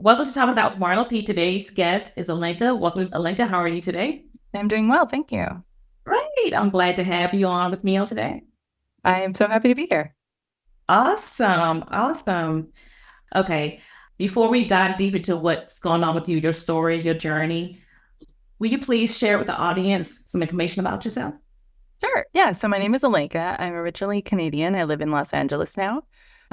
Welcome to Talk About Bartleby. Today's guest is Alenka. Welcome, Alenka. How are you today? I'm doing well, thank you. Great. I'm glad to have you on with me on today. I am so happy to be here. Awesome. Awesome. Okay. Before we dive deep into what's going on with you, your story, your journey, will you please share with the audience some information about yourself? Sure. Yeah. So my name is Alenka. I'm originally Canadian. I live in Los Angeles now.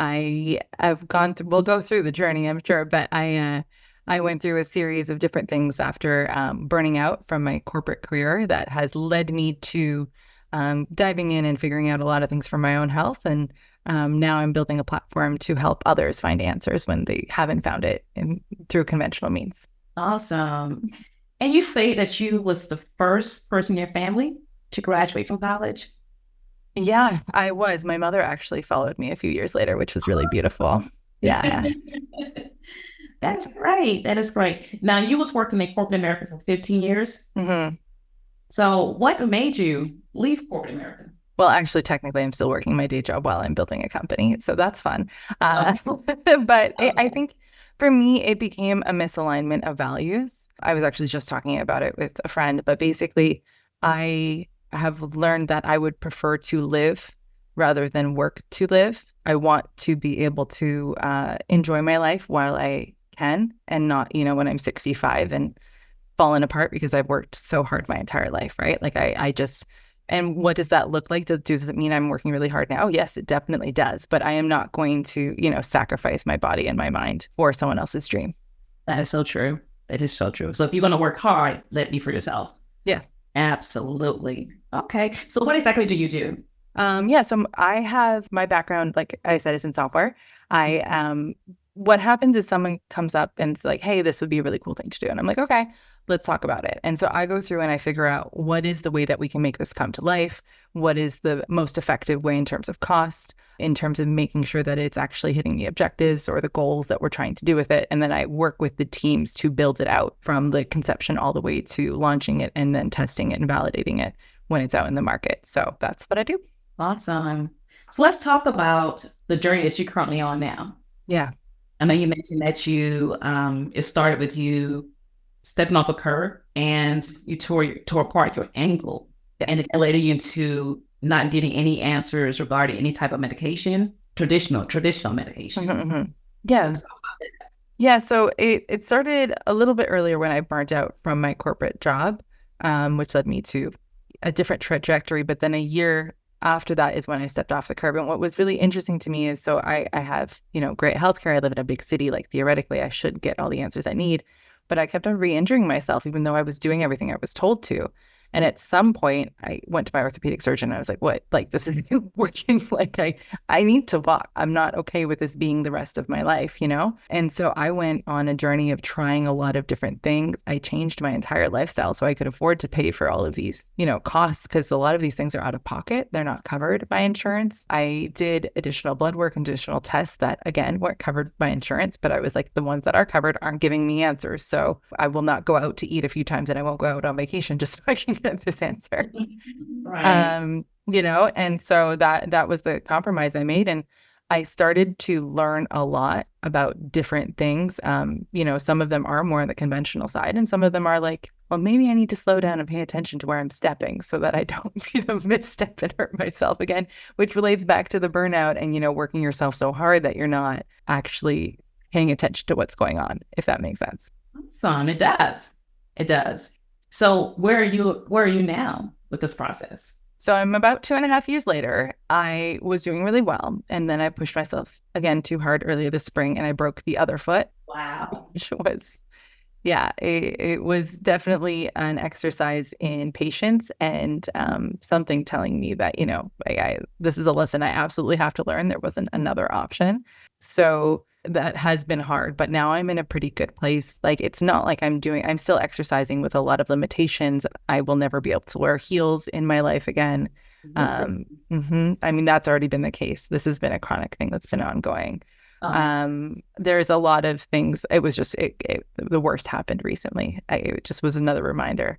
I've gone through. We'll go through the journey, I'm sure, but I went through a series of different things after burning out from my corporate career that has led me to diving in and figuring out a lot of things for my own health. And now I'm building a platform to help others find answers when they haven't found it through conventional means. Awesome. And you say that you was the first person in your family to graduate from college? Yeah, I was. My mother actually followed me a few years later, which was really beautiful. Yeah. That's great. That is great. Now, you was working in corporate America for 15 years. hmm So what made you leave corporate America? Well, actually, technically, I'm still working my day job while I'm building a company. So that's fun. But I think for me, it became a misalignment of values. I was actually just talking about it with a friend, but basically, I have learned that I would prefer to live rather than work to live. I want to be able to enjoy my life while I can and not, when I'm 65 and fallen apart because I've worked so hard my entire life, right? Like I just, and what does that look like? Does it mean I'm working really hard now? Yes, it definitely does. But I am not going to, sacrifice my body and my mind for someone else's dream. That is so true. That is so true. So if you're going to work hard, let it be for yourself. Yeah. Absolutely. Okay. So what exactly do you do? So I have my background, like I said, is in software. What happens is someone comes up and it's like, hey, this would be a really cool thing to do. And I'm like, okay, let's talk about it. And so I go through and I figure out what is the way that we can make this come to life? What is the most effective way in terms of cost, in terms of making sure that it's actually hitting the objectives or the goals that we're trying to do with it. And then I work with the teams to build it out from the conception all the way to launching it and then testing it and validating it when it's out in the market. So that's what I do. Awesome. So let's talk about the journey that you're currently on now. Yeah. I know you mentioned that it started with you stepping off a curb and you tore apart your ankle, and it led you into not getting any answers regarding any type of medication, traditional medication. Mm-hmm. Yes. Yeah. So it started a little bit earlier when I burnt out from my corporate job, which led me to a different trajectory. But then a year after that is when I stepped off the curb. And what was really interesting to me is, so I have, great healthcare. I live in a big city. Like theoretically, I should get all the answers I need. But I kept on re-injuring myself, even though I was doing everything I was told to. And at some point, I went to my orthopedic surgeon. And I was like, what? Like, this isn't working. Like, I need to walk. I'm not okay with this being the rest of my life, And so I went on a journey of trying a lot of different things. I changed my entire lifestyle so I could afford to pay for all of these, costs, because a lot of these things are out of pocket. They're not covered by insurance. I did additional blood work and additional tests that, again, weren't covered by insurance. But I was like, the ones that are covered aren't giving me answers. So I will not go out to eat a few times and I won't go out on vacation just so I can get this answer. Right. And so that was the compromise I made. And I started to learn a lot about different things. Some of them are more on the conventional side, and some of them are like, well, maybe I need to slow down and pay attention to where I'm stepping so that I don't, misstep and hurt myself again, which relates back to the burnout and, working yourself so hard that you're not actually paying attention to what's going on, if that makes sense. Awesome. It does. It does. So where are you now with this process? So I'm about 2.5 years later. I was doing really well. And then I pushed myself again too hard earlier this spring and I broke the other foot. Wow. Which was, it was definitely an exercise in patience and something telling me that, this is a lesson I absolutely have to learn. There wasn't another option. So that has been hard, but now I'm in a pretty good place. Like, it's not like I'm still exercising with a lot of limitations. I will never be able to wear heels in my life again. I mean, that's already been the case. This has been a chronic thing that's been ongoing. There's a lot of things. It was just, the worst happened recently. It just was another reminder.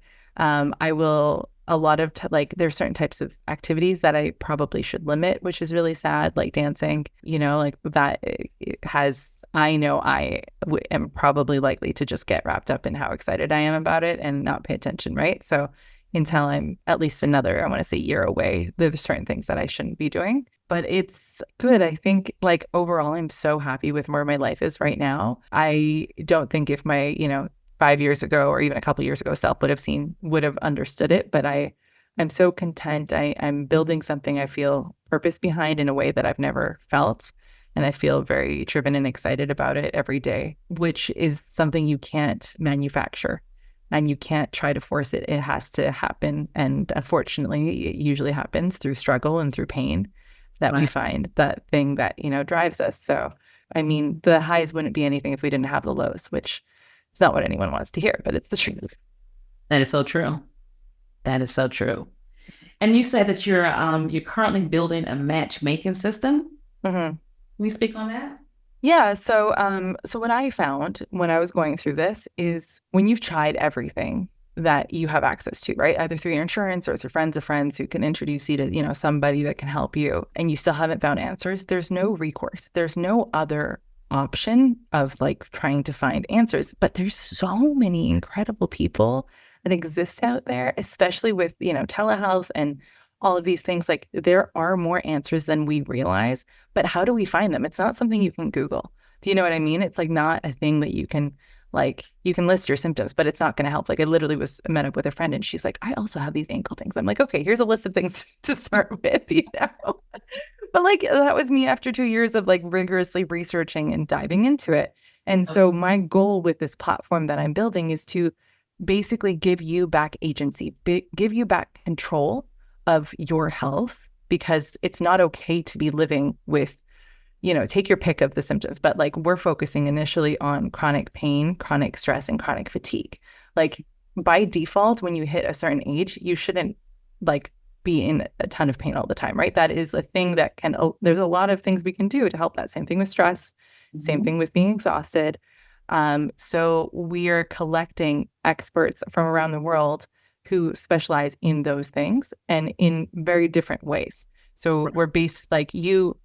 There's certain types of activities that I probably should limit, which is really sad, like dancing, like that it has I know am probably likely to just get wrapped up in how excited I am about it and not pay attention, right? So until I'm at least another, I want to say, year away, there's certain things that I shouldn't be doing. But it's good. I think like overall, I'm so happy with where my life is right now. I don't think if my, 5 years ago or even a couple of years ago self would have understood it, but I'm so content. I'm building something I feel purpose behind in a way that I've never felt. And I feel very driven and excited about it every day, which is something you can't manufacture and you can't try to force it. It has to happen. And unfortunately, it usually happens through struggle and through pain that we find that thing that, drives us. So, I mean, the highs wouldn't be anything if we didn't have the lows, which is not what anyone wants to hear, but it's the truth. That is so true. That is so true. And you said that you're currently building a matchmaking system. Mm-hmm. Can we speak on that? Yeah. So what I found when I was going through this is when you've tried everything that you have access to, right? Either through your insurance or through friends of friends who can introduce you to, somebody that can help you, and you still haven't found answers, there's no recourse. There's no other option of like trying to find answers. But there's so many incredible people that exist out there, especially with, telehealth and all of these things. Like there are more answers than we realize, but how do we find them? It's not something you can Google. Do you know what I mean? It's like not a thing that you can list your symptoms, but it's not going to help. Like I literally met up with a friend and she's like, I also have these ankle things. I'm like, okay, here's a list of things to start with, But like that was me after 2 years of like rigorously researching and diving into it. And so my goal with this platform that I'm building is to basically give you back agency, give you back control of your health, because it's not okay to be living with, take your pick of the symptoms, but like we're focusing initially on chronic pain, chronic stress, and chronic fatigue. Like by default, when you hit a certain age, you shouldn't like be in a ton of pain all the time, right? That is a thing that there's a lot of things we can do to help that. Same thing with stress, same thing with being exhausted. So we are collecting experts from around the world who specialize in those things and in very different ways. So we're based like you,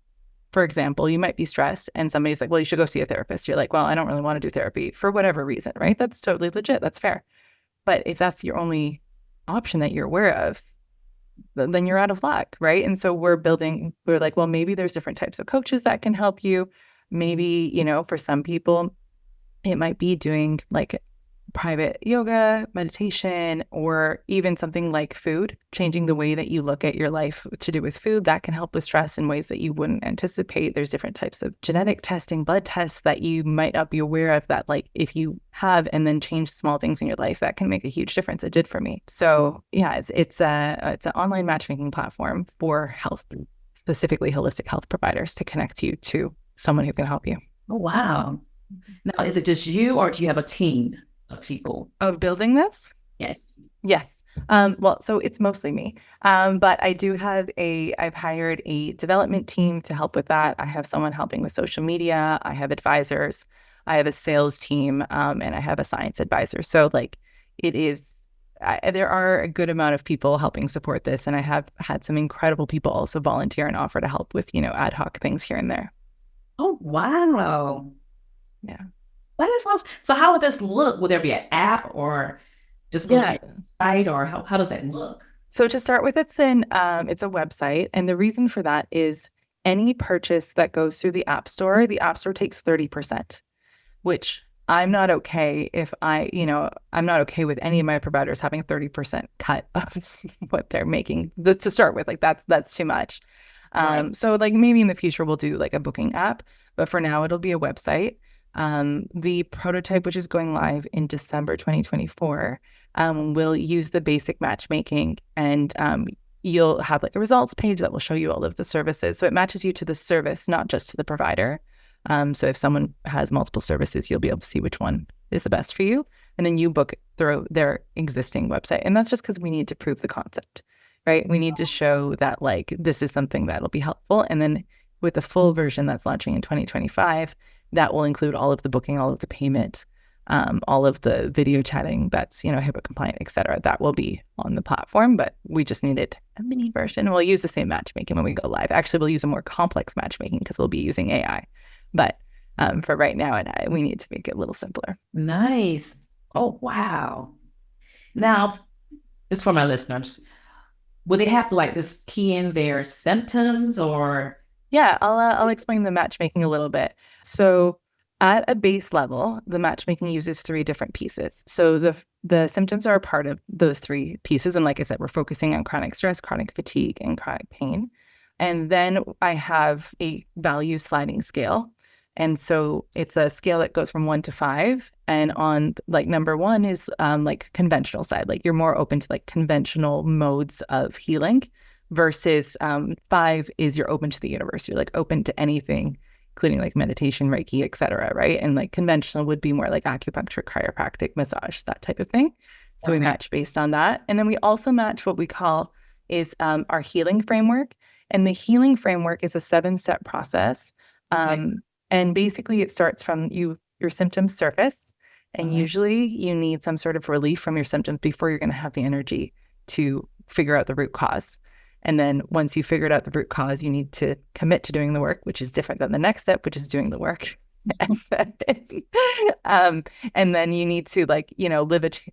for example, you might be stressed and somebody's like, well, you should go see a therapist. You're like, well, I don't really want to do therapy for whatever reason, right? That's totally legit. That's fair. But if that's your only option that you're aware of, then you're out of luck, right? And so we're like, well, maybe there's different types of coaches that can help you. Maybe, for some people, it might be doing like private yoga, meditation, or even something like food, changing the way that you look at your life to do with food. That can help with stress in ways that you wouldn't anticipate. There's different types of genetic testing, blood tests that you might not be aware of that, like if you have and then change small things in your life, that can make a huge difference. It did for me. So yeah, it's an online matchmaking platform for health, specifically holistic health providers, to connect you to someone who can help you. Oh, wow. Now, is it just you or do you have a team of people of building this? Yes. Well, so it's mostly me. But I do have I've hired a development team to help with that. I have someone helping with social media. I have advisors. I have a sales team, and I have a science advisor. So like there are a good amount of people helping support this. And I have had some incredible people also volunteer and offer to help with, ad hoc things here and there. Oh, wow. Yeah. That is awesome. So how would this look? Would there be an app or just go to your site, or how does that look? So to start with, it's a website. And the reason for that is any purchase that goes through the App Store takes 30%, which I'm not okay I'm not okay with any of my providers having 30% cut of what they're making to start with. Like that's too much. Right. So like maybe in the future we'll do like a booking app, but for now it'll be a website. The prototype, which is going live in December 2024, will use the basic matchmaking, and you'll have like a results page that will show you all of the services. So it matches you to the service, not just to the provider. So if someone has multiple services, you'll be able to see which one is the best for you. And then you book through their existing website. And that's just because we need to prove the concept, right? We need to show that like this is something that'll be helpful. And then with the full version that's launching in 2025, that will include all of the booking, all of the payment, all of the video chatting that's, HIPAA compliant, et cetera. That will be on the platform, but we just needed a mini version. We'll use the same matchmaking when we go live. Actually, we'll use a more complex matchmaking because we'll be using AI. But for right now, and we need to make it a little simpler. Nice. Oh, wow. Now, this for my listeners. Will they have to like just key in their symptoms or? Yeah, I'll explain the matchmaking a little bit. So at a base level, the matchmaking uses three different pieces. So the symptoms are a part of those three pieces. And like I said, we're focusing on chronic stress, chronic fatigue, and chronic pain. And then I have a value sliding scale. And so it's a scale that goes from 1 to 5. And on like number 1 is like conventional side, like you're more open to like conventional modes of healing, versus 5 is you're open to the universe. You're like open to anything, including like meditation, Reiki, etc. Right? And like conventional would be more like acupuncture, chiropractic, massage, that type of thing. So we match based on that. And then we also match what we call is our healing framework. And the healing framework is a 7-step process. And basically it starts from your symptoms surface. And usually you need some sort of relief from your symptoms before you're going to have the energy to figure out the root cause. And then once you figured out the root cause, you need to commit to doing the work, which is different than the next step, which is doing the work. And then you need to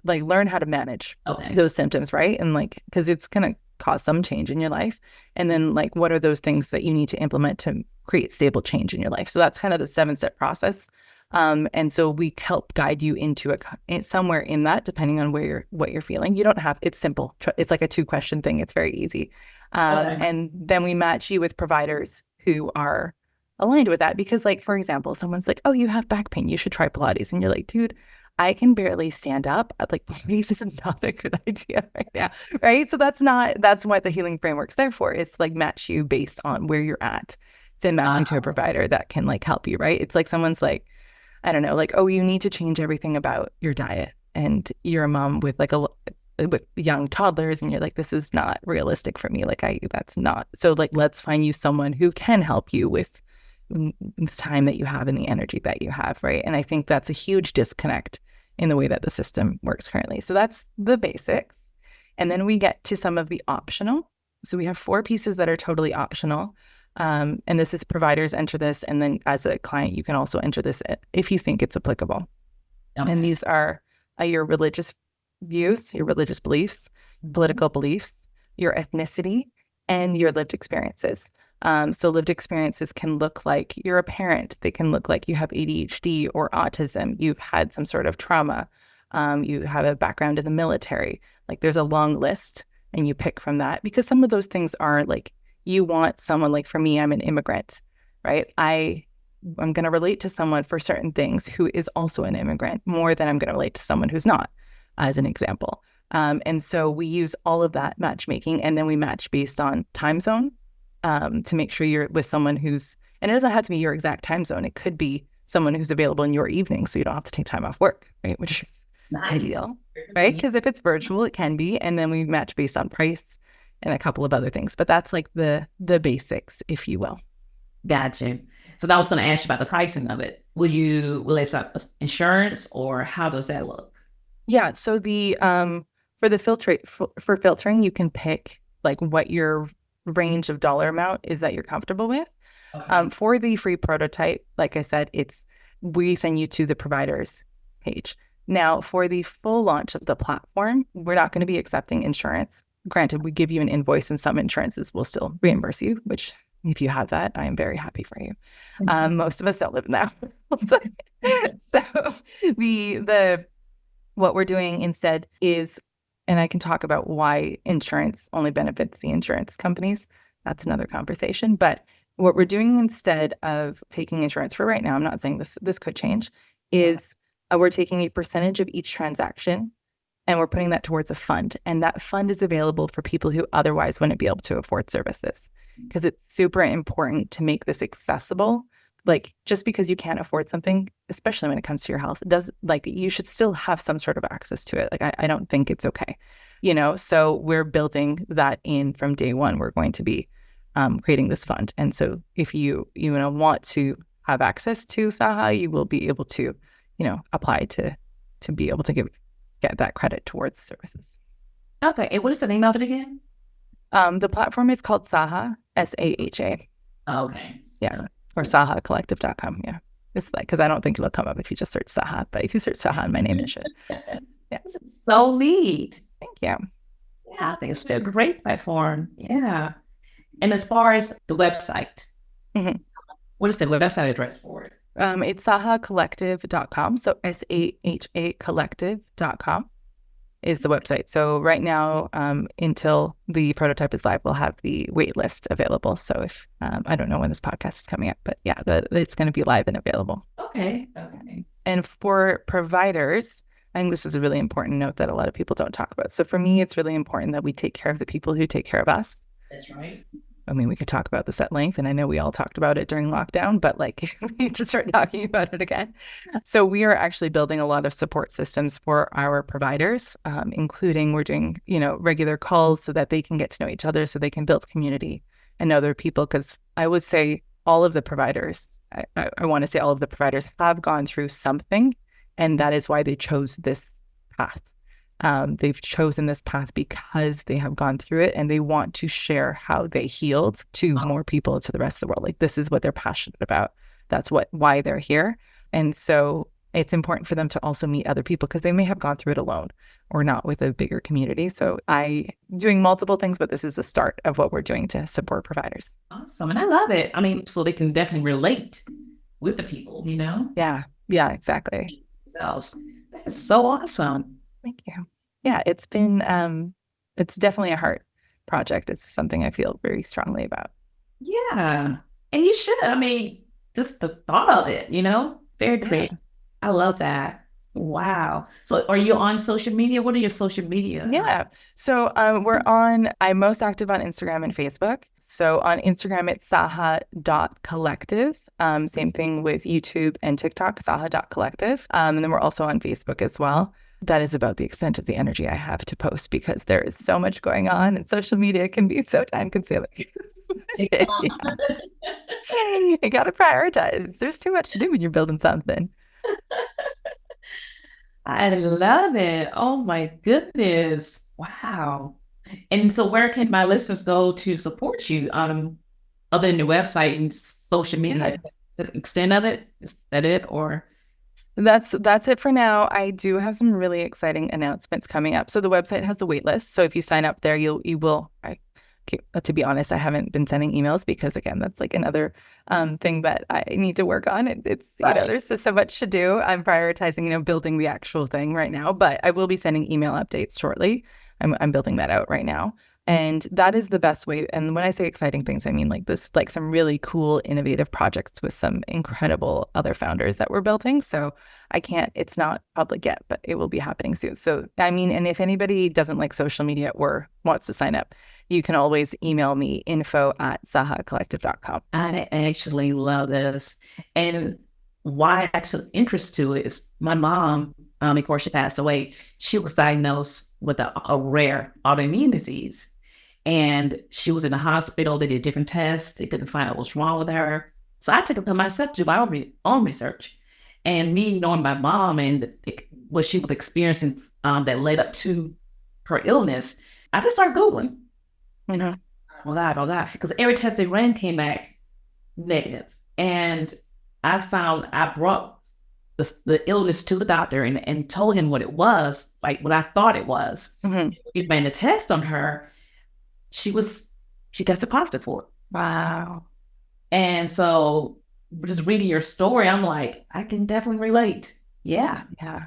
learn how to manage those symptoms, right? And like, because it's going to cause some change in your life. And then like, what are those things that you need to implement to create stable change in your life? So that's kind of the 7-step process. And so we help guide you into somewhere in that, depending on what you're feeling. You don't have, it's simple. It's like a 2-question thing. It's very easy. And then we match you with providers who are aligned with that. Because like, for example, someone's like, oh, you have back pain, you should try Pilates. And you're like, dude, I can barely stand up. Like, Pilates is not a good idea right now. Right. So that's what the healing framework's there for. It's like match you based on where you're at. It's in matching to a provider that can like help you. Right. It's like someone's like, I don't know, like, oh, you need to change everything about your diet. And you're a mom with like with young toddlers, and you're like, this is not realistic for me. Like, that's not. So like, let's find you someone who can help you with the time that you have and the energy that you have, right? And I think that's a huge disconnect in the way that the system works currently. So that's the basics. And then we get to some of the optional. So we have 4 pieces that are totally optional. And this is providers enter this. And then as a client, you can also enter this if you think it's applicable. And these are your religious views, your religious beliefs, political beliefs, your ethnicity, and your lived experiences. So lived experiences can look like you're a parent. They can look like you have ADHD or autism. You've had some sort of trauma. You have a background in the military. Like there's a long list, and you pick from that, because some of those things are like, you want someone, like for me, I'm an immigrant, right? I'm going to relate to someone for certain things who is also an immigrant more than I'm going to relate to someone who's not, as an example. And so we use all of that matchmaking, and then we match based on time zone to make sure you're with someone who's, and it doesn't have to be your exact time zone. It could be someone who's available in your evening, so you don't have to take time off work, right? Which is ideal, right? Because if it's virtual, it can be. And then we match based on price and a couple of other things. But that's like the basics, if you will. Gotcha. So I was going to ask you about the pricing of it. Will it start insurance, or how does that look? Yeah. So for filtering, you can pick like what your range of dollar amount is that you're comfortable with. For the free prototype, like I said, we send you to the provider's page. Now, for the full launch of the platform, we're not going to be accepting insurance. Granted, we give you an invoice, and some insurances will still reimburse you, which if you have that, I am very happy for you. Most of us don't live in that. So what we're doing instead is, and I can talk about why insurance only benefits the insurance companies. That's another conversation. But what we're doing instead of taking insurance for right now, I'm not saying this could change, is we're taking a percentage of each transaction, and we're putting that towards a fund. And that fund is available for people who otherwise wouldn't be able to afford services, because it's super important to make this accessible. Like, just because you can't afford something, especially when it comes to your health, you should still have some sort of access to it. Like, I don't think it's okay, so we're building that in from day one. We're going to be creating this fund. And so if you want to have access to Saha, you will be able to, apply to be able to get that credit towards services. Okay. And what is the name of it again? The platform is called Saha, SAHA. Okay. Yeah. Or sahacollective.com. Yeah. It's like, because I don't think it'll come up if you just search Saha, but if you search Saha and my name, it should. Yeah. This is so neat. Thank you. Yeah, I think it's a great platform. Yeah. And as far as the website, what is the website address for it? It's sahacollective.com. So SAHA collective.com is the website. So right now, until the prototype is live, we'll have the wait list available. So if, I don't know when this podcast is coming up, but yeah, it's going to be live and available. Okay. And for providers, I think this is a really important note that a lot of people don't talk about. So for me, it's really important that we take care of the people who take care of us. That's right. I mean, we could talk about this at length, and I know we all talked about it during lockdown, but like we need to start talking about it again. So we are actually building a lot of support systems for our providers, including we're doing, regular calls so that they can get to know each other, so they can build community and other people. Because I would say all of the providers, I want to say all of the providers have gone through something, and that is why they chose this path. They've chosen this path because they have gone through it and they want to share how they healed to more people, to the rest of the world. Like, this is what they're passionate about. That's why they're here. And so it's important for them to also meet other people because they may have gone through it alone or not with a bigger community. So I'm doing multiple things, but this is the start of what we're doing to support providers. Awesome. And I love it. I mean, so they can definitely relate with the people, Yeah, exactly. Themselves. That is so awesome. Thank you. Yeah, it's been, it's definitely a heart project. It's something I feel very strongly about. Yeah. And you should, I mean, just the thought of it, very creative. I love that. Wow. So are you on social media? What are your social media? Yeah. So I'm most active on Instagram and Facebook. So on Instagram, it's saha.collective. Same thing with YouTube and TikTok, saha.collective. And then we're also on Facebook as well. That is about the extent of the energy I have to post because there is so much going on and social media can be so time consuming. I got to prioritize. There's too much to do when you're building something. I love it. Oh my goodness. Wow. And so where can my listeners go to support you other than the website and social media? Is that the extent of it? Is that it or... That's it for now. I do have some really exciting announcements coming up. So the website has the wait list. So if you sign up there, you will. To be honest, I haven't been sending emails because again, that's like another thing that I need to work on. It's there's just so much to do. I'm prioritizing building the actual thing right now, but I will be sending email updates shortly. I'm building that out right now. And that is the best way. And when I say exciting things, I mean like this, like some really cool, innovative projects with some incredible other founders that we're building. So it's not public yet, but it will be happening soon. So, I mean, and if anybody doesn't like social media or wants to sign up, you can always email me info@sahacollective.com. I actually love this. And why I took interest to it is my mom, before she passed away, she was diagnosed with a rare autoimmune disease. And she was in the hospital. They did different tests. They couldn't find out what's wrong with her. So I took it upon myself to do my own research. And me knowing my mom and what she was experiencing that led up to her illness, I just started Googling. Oh God. Because every test they ran came back negative. And I brought the illness to the doctor and told him what it was, like what I thought it was. He ran the test on her. She tested positive for it. Wow. And so just reading your story, I'm like, I can definitely relate. Yeah. I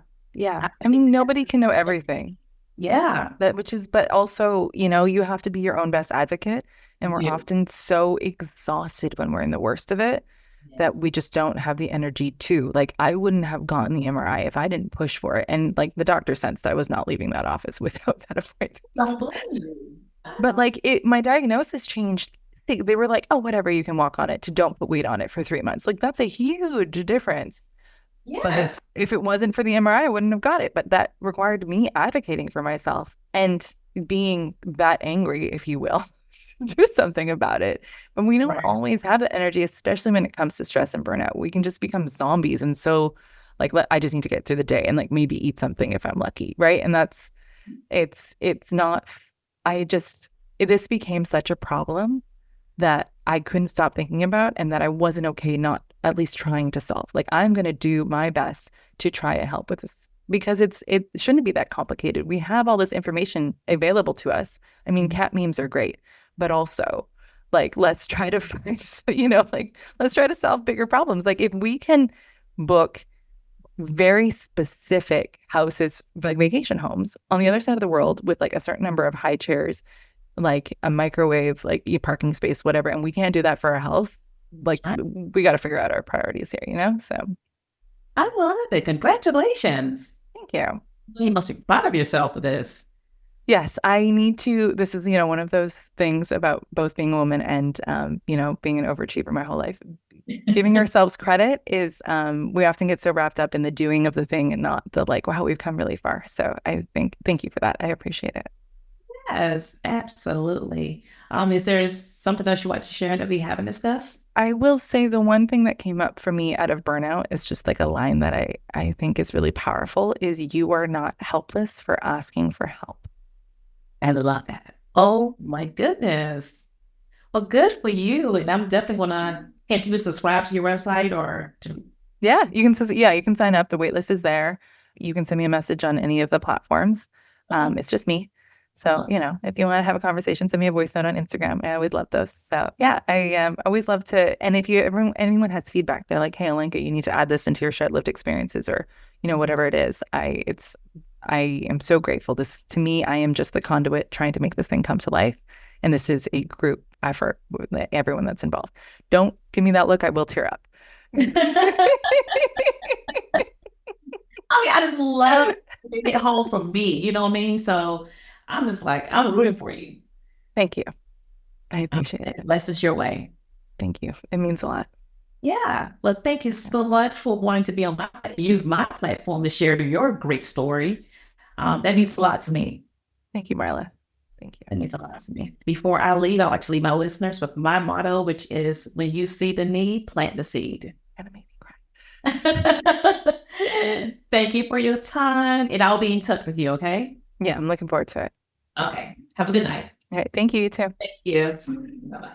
mean, nobody can know everything. Yeah. But also, you have to be your own best advocate. And we're often so exhausted when we're in the worst of it that we just don't have the energy to. Like, I wouldn't have gotten the MRI if I didn't push for it. And like the doctor sensed I was not leaving that office without that appointment. Don't blame you. But like my diagnosis changed. They were like, oh, whatever, you can walk on it, to don't put weight on it for 3 months. Like, that's a huge difference. Yes. But if it wasn't for the MRI, I wouldn't have got it. But that required me advocating for myself and being that angry, if you will, to do something about it. But we don't always have the energy, especially when it comes to stress and burnout. We can just become zombies. And so like, I just need to get through the day and like maybe eat something if I'm lucky. Right. And this became such a problem that I couldn't stop thinking about, and that I wasn't okay not at least trying to solve. Like, I'm going to do my best to try and help with this, because it shouldn't be that complicated. We have all this information available to us. I mean, cat memes are great, but also, like, let's try to find, like, let's try to solve bigger problems. Like, if we can book very specific houses, like vacation homes on the other side of the world with like a certain number of high chairs, like a microwave, like your parking space, whatever, and we can't do that for our health, like, we got to figure out our priorities here, so. I love it. Congratulations. Thank you. You must be proud of yourself for this. Yes, I need to. This is, one of those things about both being a woman and, being an overachiever my whole life. Giving ourselves credit is, we often get so wrapped up in the doing of the thing and not the like, wow, we've come really far. So thank you for that. I appreciate it. Yes, absolutely. Is there something else you want to share that we haven't discussed? I will say the one thing that came up for me out of burnout is just like a line that I think is really powerful is, you are not helpless for asking for help. I love that. Oh my goodness. Well, good for you. And I'm definitely gonna have you subscribe to your website or to... Yeah, you can sign up. The waitlist is there. You can send me a message on any of the platforms. It's just me. So, if you want to have a conversation, send me a voice note on Instagram. I always love those. So yeah, I always love to. And if anyone has feedback, they're like, hey, Alenka, you need to add this into your shared lived experiences, or, whatever it is. I am so grateful. This, to me, I am just the conduit trying to make this thing come to life. And this is a group effort with everyone that's involved. Don't give me that look. I will tear up. I just love it. Get home from me. You know what I mean? So I'm just like, I'm rooting for you. Thank you. I appreciate it. Less is your way. Thank you. It means a lot. Yeah. Well, thank you so much for wanting to be use my platform to share your great story. That means a lot to me. Thank you, Marla. Thank you. That means a lot to me. Before I leave, I'll actually leave my listeners with my motto, which is, when you see the need, plant the seed. Gonna make me cry. Thank you for your time. And I'll be in touch with you, okay? Yeah, I'm looking forward to it. Okay. Have a good night. All right. Thank you. You too. Thank you. Bye-bye.